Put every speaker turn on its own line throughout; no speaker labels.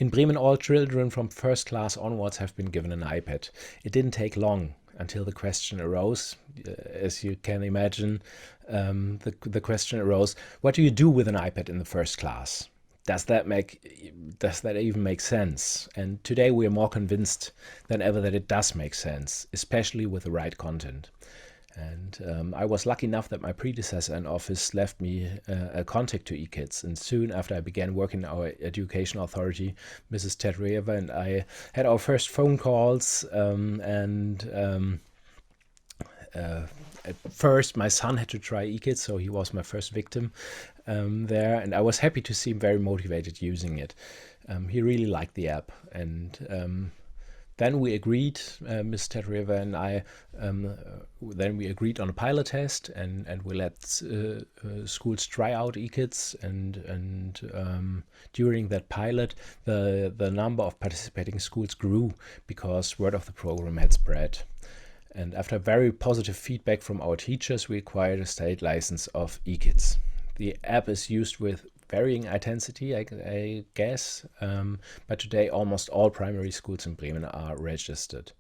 In Bremen, all children from first class onwards have been given an iPad. It didn't take long until the question arose. As you can imagine, the question arose, what do you do with an iPad in the first class? Does that even make sense? And today we are more convinced than ever that it does make sense, especially with the right content. And I was lucky enough that my predecessor in office left me a contact to eKidz. And soon after I began working in our education authority, Mrs. Tedreva and I had our first phone calls. At first, my son had to try eKidz, so he was my first victim there. And I was happy to see him very motivated using it. He really liked the app. And then we agreed, Ms. Tedreva and I, then we agreed on a pilot test, and we let schools try out eKidz. And during that pilot, the number of participating schools grew because word of the program had spread. And after very positive feedback from our teachers, we acquired a state license of eKidz. The app is used with varying intensity, I guess, but today almost all primary schools in Bremen are registered.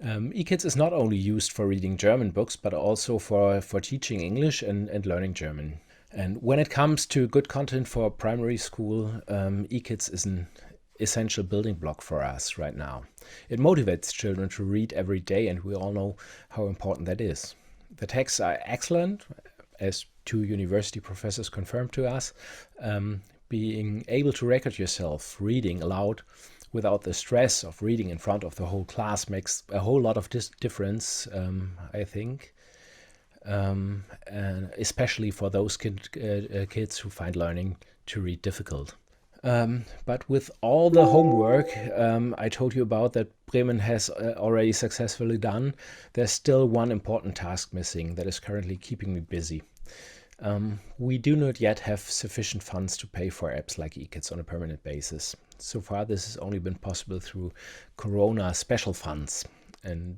eKidz is not only used for reading German books, but also for teaching English and learning German. And when it comes to good content for primary school, eKidz is an essential building block for us right now. It motivates children to read every day, and we all know how important that is. The texts are excellent, as two university professors confirmed to us. Being able to record yourself reading aloud without the stress of reading in front of the whole class makes a whole lot of difference, I think. And especially for those kids who find learning to read difficult. But with all the homework I told you about that Bremen has already successfully done, there's still one important task missing that is currently keeping me busy. We do not yet have sufficient funds to pay for apps like eKidz on a permanent basis. So far, this has only been possible through Corona special funds. And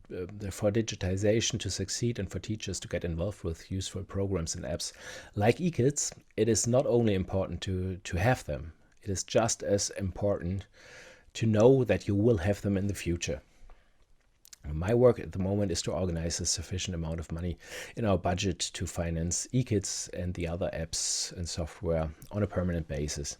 for digitization to succeed and for teachers to get involved with useful programs and apps like eKidz, it is not only important to have them, it is just as important to know that you will have them in the future. My work at the moment is to organize a sufficient amount of money in our budget to finance eKidz and the other apps and software on a permanent basis.